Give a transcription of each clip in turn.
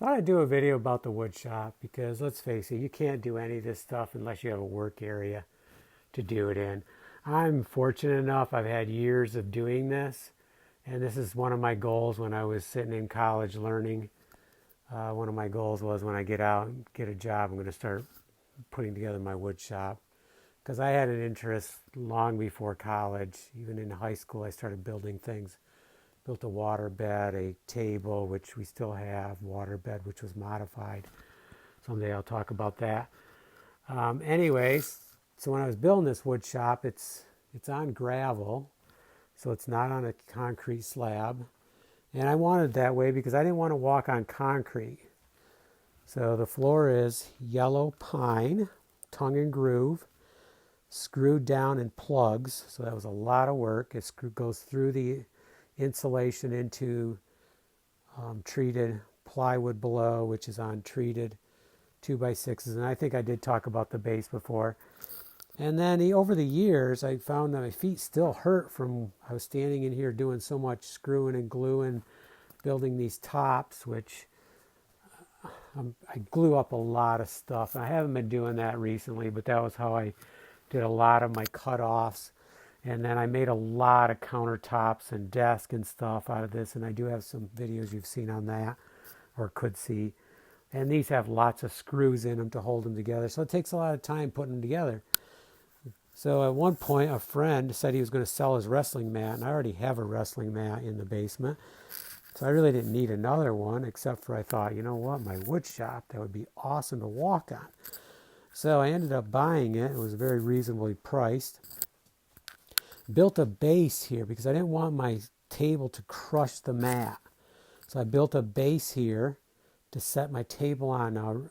Thought I'd do a video about the wood shop because let's face it, you can't do any of this stuff unless you have a work area to do it in. I'm fortunate enough, I've had years of doing this, and this is one of my goals when I was sitting in college learning. One of my goals was when I get out and get a job, I'm going to start putting together my wood shop because I had an interest long before college. Even in high school, I started building things. Built a water bed, a table, which we still have, water bed, which was modified. Someday I'll talk about that. Anyways, so when I was building this wood shop, it's on gravel, so it's not on a concrete slab. And I wanted it that way because I didn't want to walk on concrete. So the floor is yellow pine, tongue and groove, screwed down in plugs. So that was a lot of work. It goes through the insulation into treated plywood below, which is on treated 2x6s. And I think I did talk about the base before. And then over the years, I found that my feet still hurt from, I was standing in here doing so much screwing and gluing, building these tops, which I glue up a lot of stuff. I haven't been doing that recently, but that was how I did a lot of my cutoffs. And then I made a lot of countertops and desk and stuff out of this. And I do have some videos you've seen on that or could see. And these have lots of screws in them to hold them together. So it takes a lot of time putting them together. So at one point, a friend said he was going to sell his wrestling mat. And I already have a wrestling mat in the basement. So I really didn't need another one, except for I thought, you know what, my wood shop, that would be awesome to walk on. So I ended up buying it. It was very reasonably priced. Built a base here because I didn't want my table to crush the mat. So I built a base here to set my table on. Now,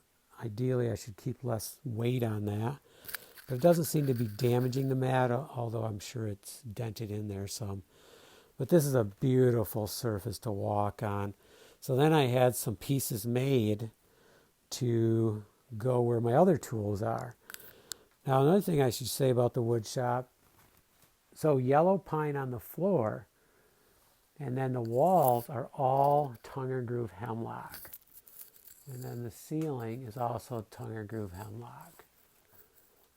ideally, I should keep less weight on that. But it doesn't seem to be damaging the mat, although I'm sure it's dented in there some. But this is a beautiful surface to walk on. So then I had some pieces made to go where my other tools are. Now, another thing I should say about the wood shop, so yellow pine on the floor, and then the walls are all tongue and groove hemlock. And then the ceiling is also tongue and groove hemlock.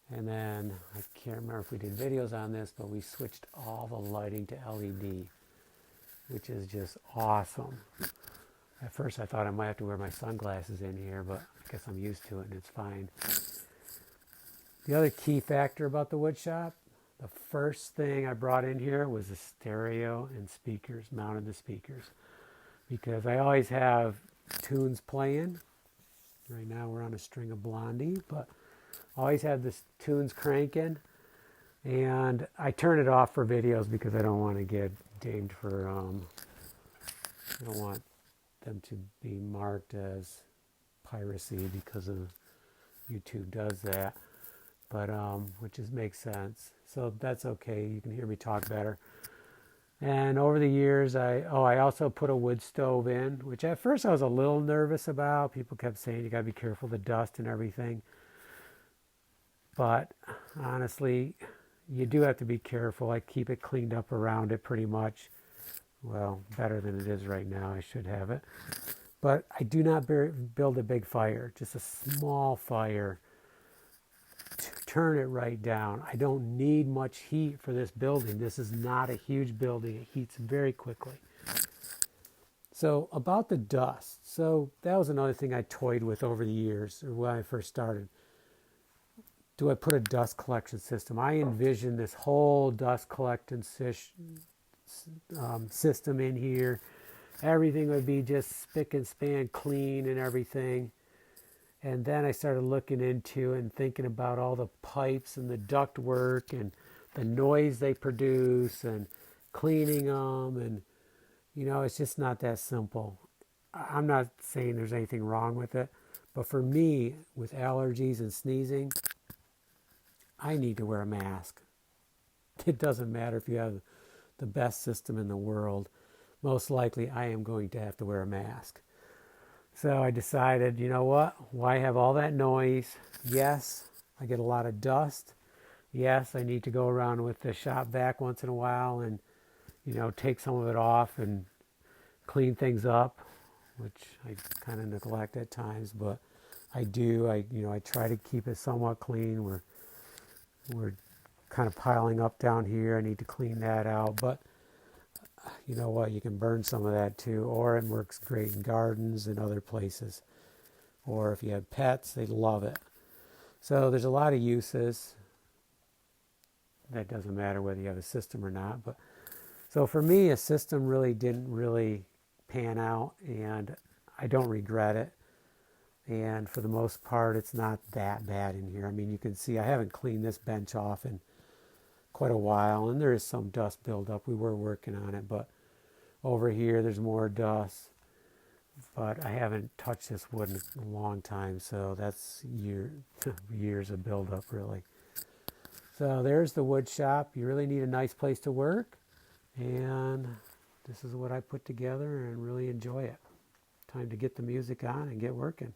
And then, I can't remember if we did videos on this, but we switched all the lighting to LED, which is just awesome. At first I thought I might have to wear my sunglasses in here, but I guess I'm used to it and it's fine. The other key factor about the wood shop, the first thing I brought in here was a stereo and speakers, mounted the speakers. Because I always have tunes playing. Right now we're on a string of Blondie, but I always have the tunes cranking. And I turn it off for videos because I don't want to get dinged for, I don't want them to be marked as piracy because of YouTube does that. But, which just makes sense. So that's okay. You can hear me talk better. And over the years, I also put a wood stove in, which at first I was a little nervous about. People kept saying you got to be careful of the dust and everything. But honestly, you do have to be careful. I keep it cleaned up around it pretty much. Well, better than it is right now. I should have it. But I do not build a big fire, just a small fire. Turn it right down. I don't need much heat for this building. This is not a huge building. It heats very quickly. So about the dust. So that was another thing I toyed with over the years, or when I first started. Do I put a dust collection system? I envisioned this whole dust collection system in here. Everything would be just spick and span clean and everything. And then I started looking into and thinking about all the pipes and the duct work and the noise they produce and cleaning them. And, you know, it's just not that simple. I'm not saying there's anything wrong with it. But for me, with allergies and sneezing, I need to wear a mask. It doesn't matter if you have the best system in the world. Most likely I am going to have to wear a mask. So I decided, you know what? Why have all that noise? Yes, I get a lot of dust. Yes, I need to go around with the shop vac once in a while and, you know, take some of it off and clean things up. which I kind of neglect at times, but I do. I try to keep it somewhat clean. We're kind of piling up down here. I need to clean that out, but you know what? You can burn some of that too, or it works great in gardens and other places. Or if you have pets, they love it. So there's a lot of uses. That doesn't matter whether you have a system or not. But so for me, a system really didn't really pan out, and I don't regret it. And for the most part, it's not that bad in here. I mean, you can see I haven't cleaned this bench off in quite a while, and there is some dust buildup. We were working on it, but over here there's more dust. But I haven't touched this wood in a long time, so that's years of buildup, really. So there's the wood shop. You really need a nice place to work, and this is what I put together and really enjoy it. Time to get the music on and get working.